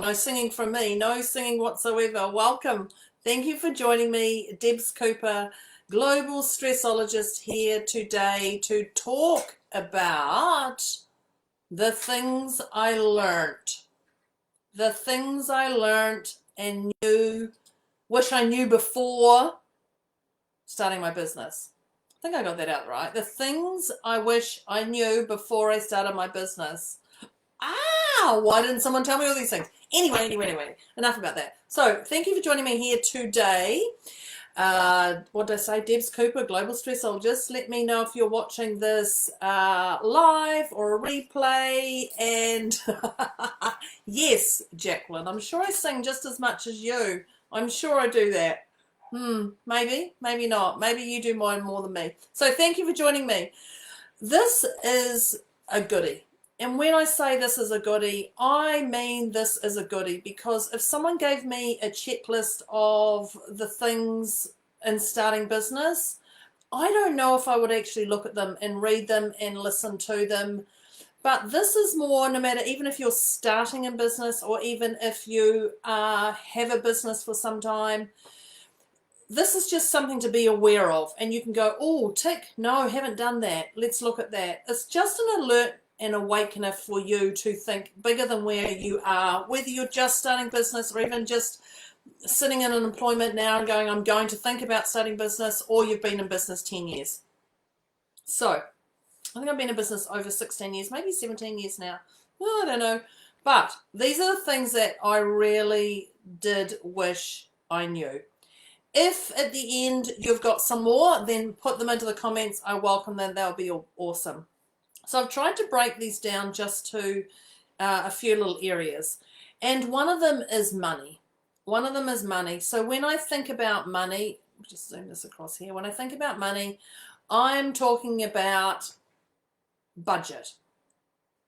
no singing from me, no singing whatsoever. Welcome. Thank you for joining me, Debz Cooper, global stressologist, here today to talk about the things I learnt. The things I learnt and knew, wish I knew before starting my business. I think I got that out right. The things I wish I knew before I started my business. Why didn't someone tell me all these things? Anyway, enough about that. So thank you for joining me here today. What did I say? Debz Cooper, global stressologist. Let me know if you're watching this live or a replay. And yes, Jacqueline, I'm sure I sing just as much as you. I'm sure I do that. Maybe not. Maybe you do more than me. So thank you for joining me. This is a goodie. And when I say this is a goodie, I mean this is a goodie, because if someone gave me a checklist of the things in starting business, I don't know if I would actually look at them and read them and listen to them. But this is more, no matter, even if you're starting a business or even if you have a business for some time, this is just something to be aware of. And you can go, oh, tick, no, haven't done that. Let's look at that. It's just an alert and awakener for you to think bigger than where you are, whether you're just starting business or even just sitting in an employment now and going, I'm going to think about starting business, or you've been in business 10 years. So I think I've been in business over 16 years, maybe 17 years now. Well, I don't know. But these are the things that I really did wish I knew. If at the end you've got some more, then put them into the comments. I welcome them. They'll be awesome. So I've tried to break these down just to a few little areas. And one of them is money. One of them is money. So when I think about money, just zoom this across here. When I think about money, I'm talking about budget.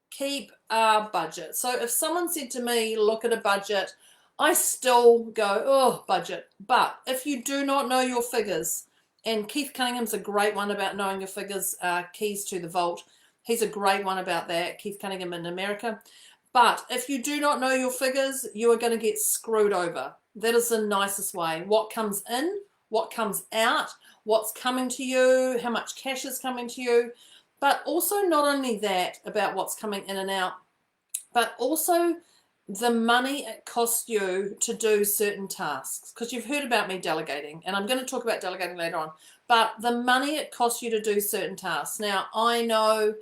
Keep a budget. So if someone said to me, look at a budget, I still go, oh, budget. But if you do not know your figures, and Keith Cunningham's a great one about knowing your figures, keys to the vault. He's a great one about that, Keith Cunningham in America. But if you do not know your figures, you are going to get screwed over. That is the nicest way. What comes in, what comes out, what's coming to you, how much cash is coming to you. But also not only that about what's coming in and out, but also the money it costs you to do certain tasks. Because you've heard about me delegating, and I'm going to talk about delegating later on. But the money it costs you to do certain tasks. Now, I know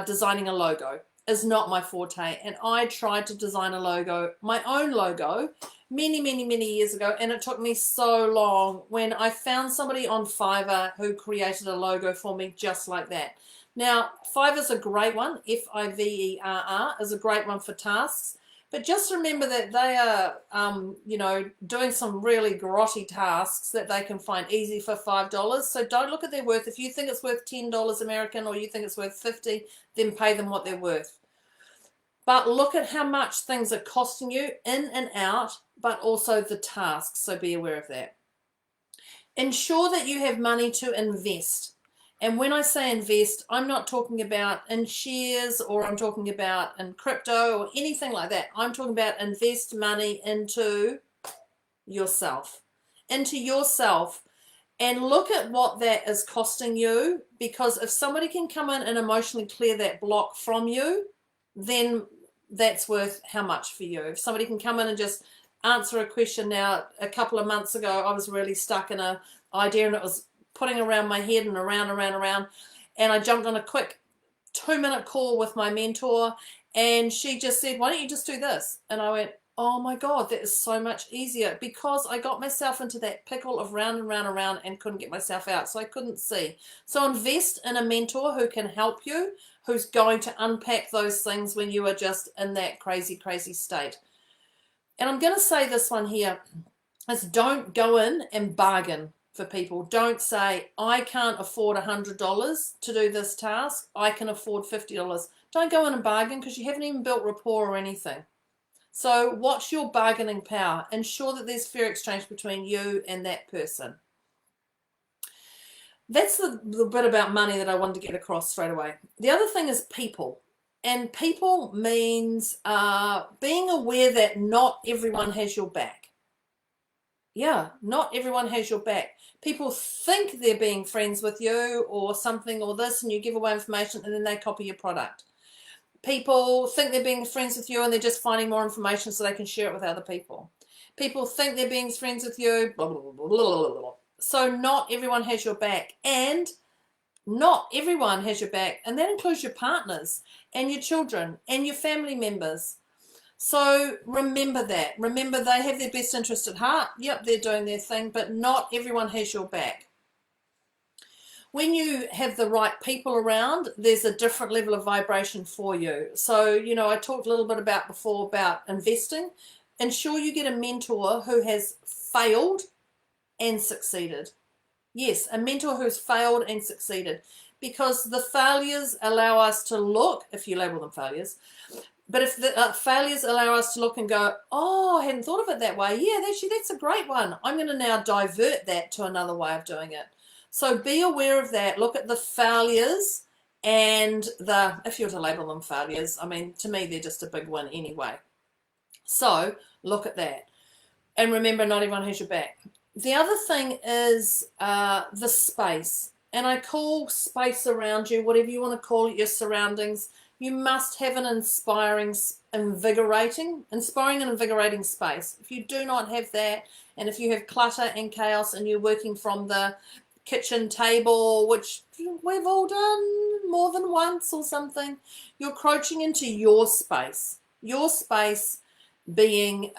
designing a logo is not my forte, and I tried to design a logo, my own logo, many years ago, and it took me so long when I found somebody on Fiverr who created a logo for me just like that. Now, Fiverr's a great one. Fiverr is a great one for tasks. But just remember that they are, doing some really grotty tasks that they can find easy for $5. So don't look at their worth. If you think it's worth $10 American, or you think it's worth $50, then pay them what they're worth. But look at how much things are costing you in and out, but also the tasks. So be aware of that. Ensure that you have money to invest. And when I say invest, I'm not talking about in shares, or I'm talking about in crypto or anything like that. I'm talking about invest money into yourself. Into yourself. And look at what that is costing you, because if somebody can come in and emotionally clear that block from you, then that's worth how much for you. If somebody can come in and just answer a question. Now, a couple of months ago, I was really stuck in an idea, and it was putting around my head and around, and I jumped on a quick 2-minute call with my mentor, and she just said, why don't you just do this? And I went, oh my God, that is so much easier, because I got myself into that pickle of round and round and couldn't get myself out, so I couldn't see. So invest in a mentor who can help you, who's going to unpack those things when you are just in that crazy state. And I'm going to say this one here is, don't go in and bargain for people. Don't say, I can't afford $100 to do this task, I can afford $50. Don't go in and bargain, because you haven't even built rapport or anything. So watch your bargaining power. Ensure that there's fair exchange between you and that person. That's the bit about money that I wanted to get across straight away. The other thing is people. And people means being aware that not everyone has your back. Yeah, not everyone has your back. People think they're being friends with you or something or this, and you give away information and then they copy your product. People think they're being friends with you and they're just finding more information so they can share it with other people. People think they're being friends with you, blah, blah, blah, blah, blah, blah. So not everyone has your back, and not everyone has your back, and that includes your partners and your children and your family members. So remember that. Remember, they have their best interest at heart. Yep, they're doing their thing, but not everyone has your back. When you have the right people around, there's a different level of vibration for you. So, you know, I talked a little bit about before about investing. Ensure you get a mentor who has failed and succeeded. Yes, a mentor who's failed and succeeded, because the failures allow us to look, if you label them failures, but if the failures allow us to look and go, oh, I hadn't thought of it that way. Yeah, that's a great one. I'm going to now divert that to another way of doing it. So be aware of that. Look at the failures and if you were to label them failures, I mean, to me, they're just a big win anyway. So look at that. And remember, not everyone has your back. The other thing is the space. And I call space around you, whatever you want to call it, your surroundings. You must have an inspiring and invigorating space. If you do not have that, and if you have clutter and chaos and you're working from the kitchen table, which we've all done more than once or something, you're encroaching into your space. Your space being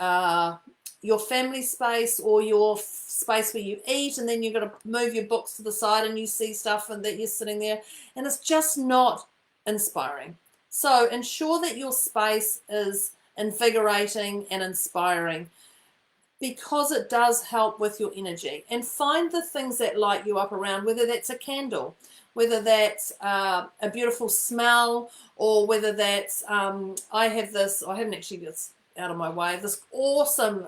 your family space, or your space where you eat, and then you've got to move your books to the side and you see stuff and that you're sitting there, and it's just not inspiring. So ensure that your space is invigorating and inspiring, because it does help with your energy. And find the things that light you up around, whether that's a candle, whether that's a beautiful smell, or whether that's I haven't actually got out of my way, this awesome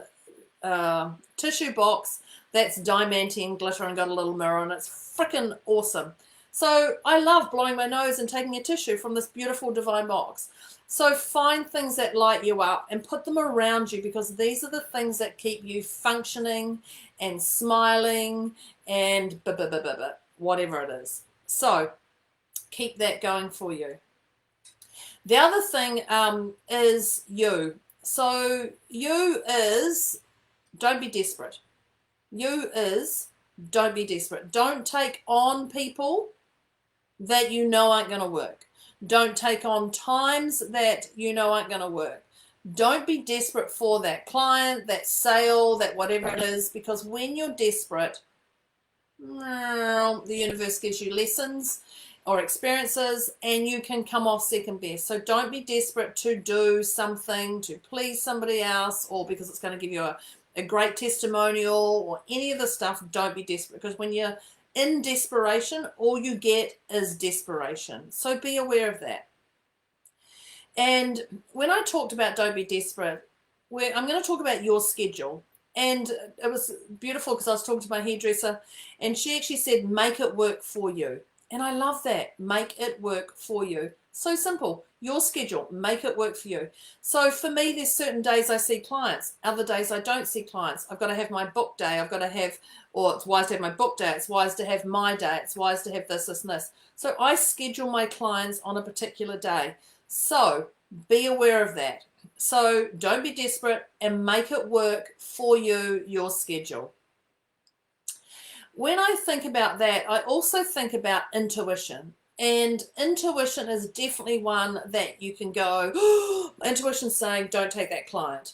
tissue box that's diamantine glitter and got a little mirror, and it's freaking awesome. So I love blowing my nose and taking a tissue from this beautiful divine box. So find things that light you up and put them around you, because these are the things that keep you functioning and smiling and whatever it is. So keep that going for you. The other thing is you. So you is, don't be desperate. You is, don't be desperate. Don't take on people that you know aren't going to work. Don't take on times that you know aren't going to work. Don't be desperate for that client, that sale, that whatever it is, because when you're desperate, the universe gives you lessons or experiences, and you can come off second best. So don't be desperate to do something to please somebody else, or because it's going to give you a great testimonial or any of the stuff. Don't be desperate, because when you're in desperation, all you get is desperation. So be aware of that. And when I talked about don't be desperate, I'm going to talk about your schedule. And it was beautiful, because I was talking to my hairdresser, and she actually said, make it work for you. And I love that. Make it work for you. So simple. Your schedule, make it work for you. So for me, there's certain days I see clients, other days I don't see clients. I've got to have my book day. I've got to have, or it's wise to have my book day. It's wise to have my day. It's wise to have this, and this. So I schedule my clients on a particular day. So be aware of that. So don't be desperate, and make it work for you, your schedule. When I think about that, I also think about intuition. And intuition is definitely one that you can go, oh, my intuition's saying, don't take that client.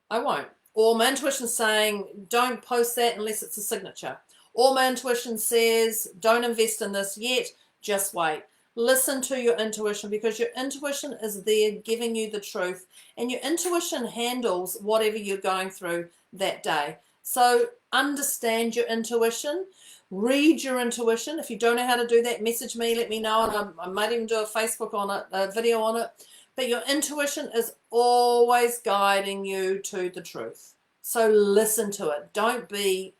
I won't. Or my intuition's saying, don't post that unless it's a signature. Or my intuition says, don't invest in this yet, just wait. Listen to your intuition, because your intuition is there giving you the truth, and your intuition handles whatever you're going through that day. So understand your intuition, read your intuition. If you don't know how to do that, message me, let me know, and I might even do a Facebook on it, a video on it. But your intuition is always guiding you to the truth. So listen to it. Don't be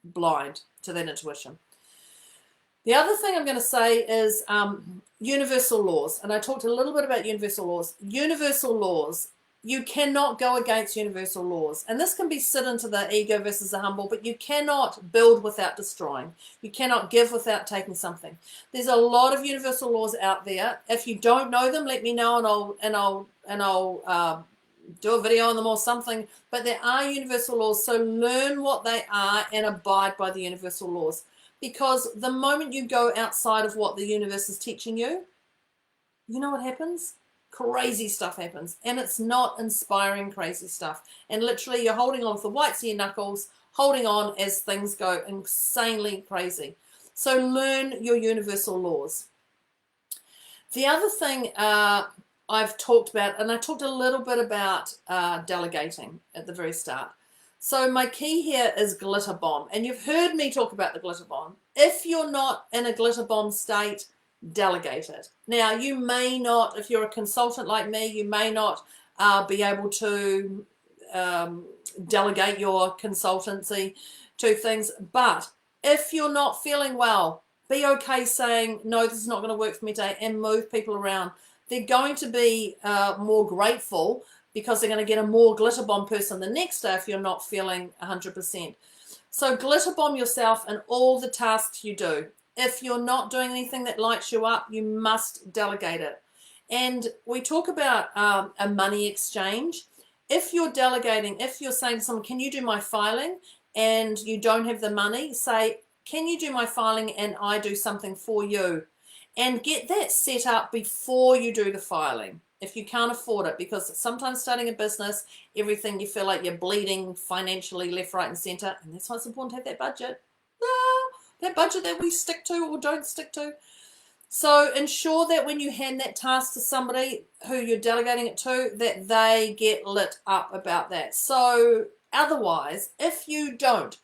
blind to that intuition. The other thing I'm going to say is universal laws. And I talked a little bit about universal laws. Universal laws, you cannot go against universal laws. And this can be sit into the ego versus the humble, but you cannot build without destroying. You cannot give without taking something. There's a lot of universal laws out there. If you don't know them, let me know, and I'll do a video on them or something. But there are universal laws, so learn what they are and abide by the universal laws. Because the moment you go outside of what the universe is teaching you, you know what happens? Crazy stuff happens. And it's not inspiring crazy stuff. And literally you're holding on with the whites of your knuckles, holding on as things go insanely crazy. So learn your universal laws. The other thing I've talked about, and I talked a little bit about delegating at the very start. So my key here is glitter bomb. And you've heard me talk about the glitter bomb. If you're not in a glitter bomb state, delegate it. Now, you may not, if you're a consultant like me, you may not be able to delegate your consultancy to things. But if you're not feeling well, be okay saying, no, this is not going to work for me today, and move people around. They're going to be more grateful because they're going to get a more glitter bomb person the next day if you're not feeling 100%. So glitter bomb yourself in all the tasks you do. If you're not doing anything that lights you up, you must delegate it. And we talk about a money exchange. If you're delegating, if you're saying to someone, can you do my filing, and you don't have the money, say, can you do my filing and I do something for you? And get that set up before you do the filing, if you can't afford it, because sometimes starting a business, everything you feel like you're bleeding financially left, right, and center, and that's why it's important to have that budget. That budget that we stick to or don't stick to. So ensure that when you hand that task to somebody who you're delegating it to, that they get lit up about that. So otherwise, if you don't,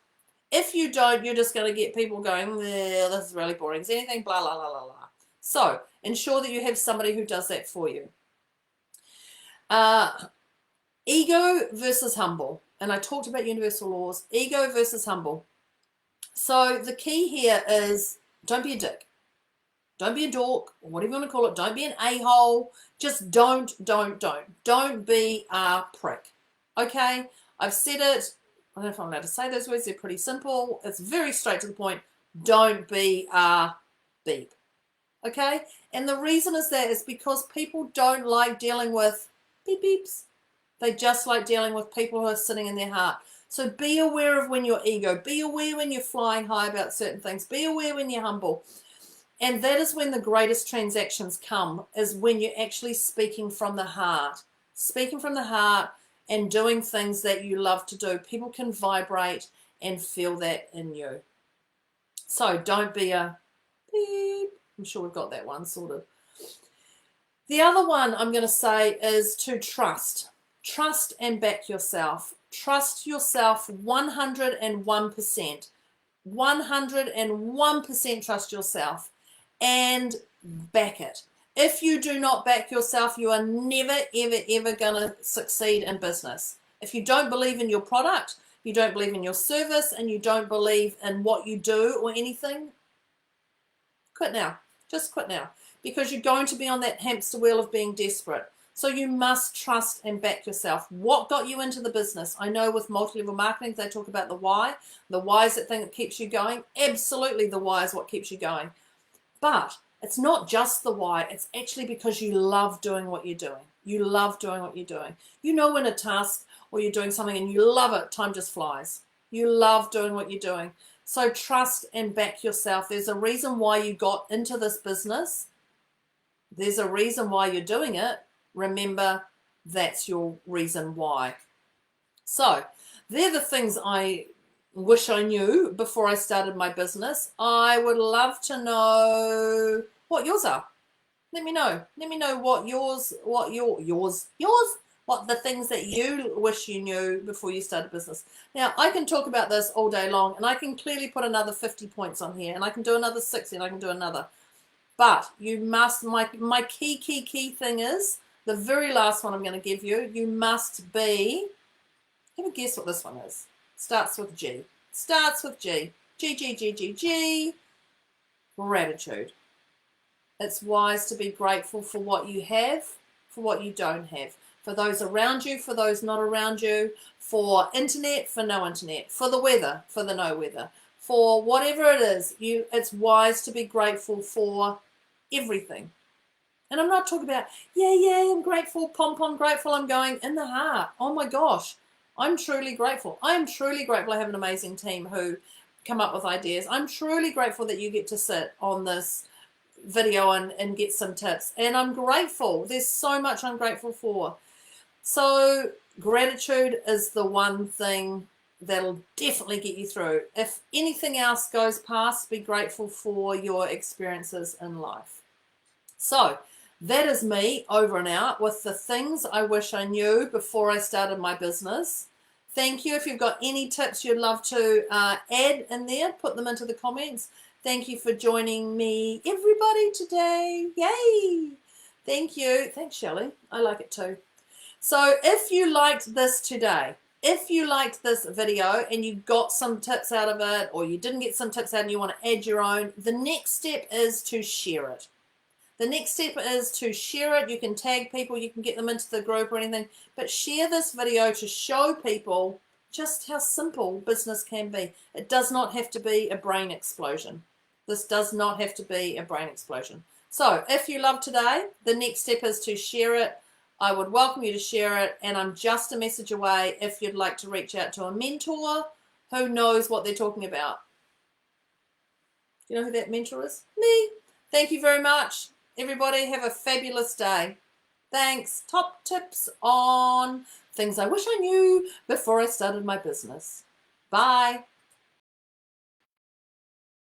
you're just going to get people going, this is really boring. Is anything blah, blah, blah, blah, blah. So ensure that you have somebody who does that for you. Ego versus humble. And I talked about universal laws. Ego versus humble. So the key here is don't be a dick. Don't be a dork, or whatever you want to call it. Don't be an a-hole. Just don't be a prick. Okay? I've said it. I don't know if I'm allowed to say those words. They're pretty simple. It's very straight to the point. Don't be a beep. Okay? And the reason is that is because people don't like dealing with beep beeps. They just like dealing with people who are sitting in their heart. So be aware of when you're ego. Be aware when you're flying high about certain things. Be aware when you're humble. And that is when the greatest transactions come, is when you're actually speaking from the heart. Speaking from the heart and doing things that you love to do. People can vibrate and feel that in you. So don't be a beep. I'm sure we've got that one sorted. The other one I'm going to say is to trust. Trust and back yourself. Trust yourself 101%. 101% trust yourself and back it. If you do not back yourself, you are never, ever, ever going to succeed in business. If you don't believe in your product, you don't believe in your service, and you don't believe in what you do or anything, quit now. Just quit now. Because you're going to be on that hamster wheel of being desperate. So you must trust and back yourself. What got you into the business? I know with multi-level marketing, they talk about the why. The why is that thing that keeps you going. Absolutely, the why is what keeps you going. But it's not just the why. It's actually because you love doing what you're doing. You love doing what you're doing. You know when a task or you're doing something and you love it, time just flies. You love doing what you're doing. So trust and back yourself. There's a reason why you got into this business. There's a reason why you're doing it. Remember, that's your reason why. So they're the things I wish I knew before I started my business. I would love to know what yours are. Let me know. Let me know what what the things that you wish you knew before you started business. Now, I can talk about this all day long, and I can clearly put another 50 points on here, and I can do another 60, and I can do another. But you must, my key thing is, the very last one I'm going to give you, you must be, have a guess what this one is. Starts with G. Starts with G. G. gratitude. It's wise to be grateful for what you have, for what you don't have, for those around you, for those not around you, for internet, for no internet, for the weather, for the no weather, for whatever it is. It's wise to be grateful for everything. And I'm not talking about, yeah, I'm grateful, pom-pom grateful. I'm going in the heart. Oh my gosh, I'm truly grateful. I am truly grateful I have an amazing team who come up with ideas. I'm truly grateful that you get to sit on this video and get some tips. And I'm grateful. There's so much I'm grateful for. So gratitude is the one thing that'll definitely get you through. If anything else goes past, be grateful for your experiences in life. So that is me over and out with the things I wish I knew before I started my business. Thank you. If you've got any tips you'd love to add in there, put them into the comments. Thank you for joining me, everybody, today. Yay! Thank you. Thanks, Shelley. I like it too. So if you liked this today, if you liked this video and you got some tips out of it, or you didn't get some tips out and you want to add your own, the next step is to share it. The next step is to share it. You can tag people, you can get them into the group or anything, but share this video to show people just how simple business can be. It does not have to be a brain explosion. This does not have to be a brain explosion. So if you love today, the next step is to share it. I would welcome you to share it, and I'm just a message away if you'd like to reach out to a mentor who knows what they're talking about. Do you know who that mentor is? Me. Thank you very much. Everybody have a fabulous day. Thanks. Top tips on things I wish I knew before I started my business. Bye.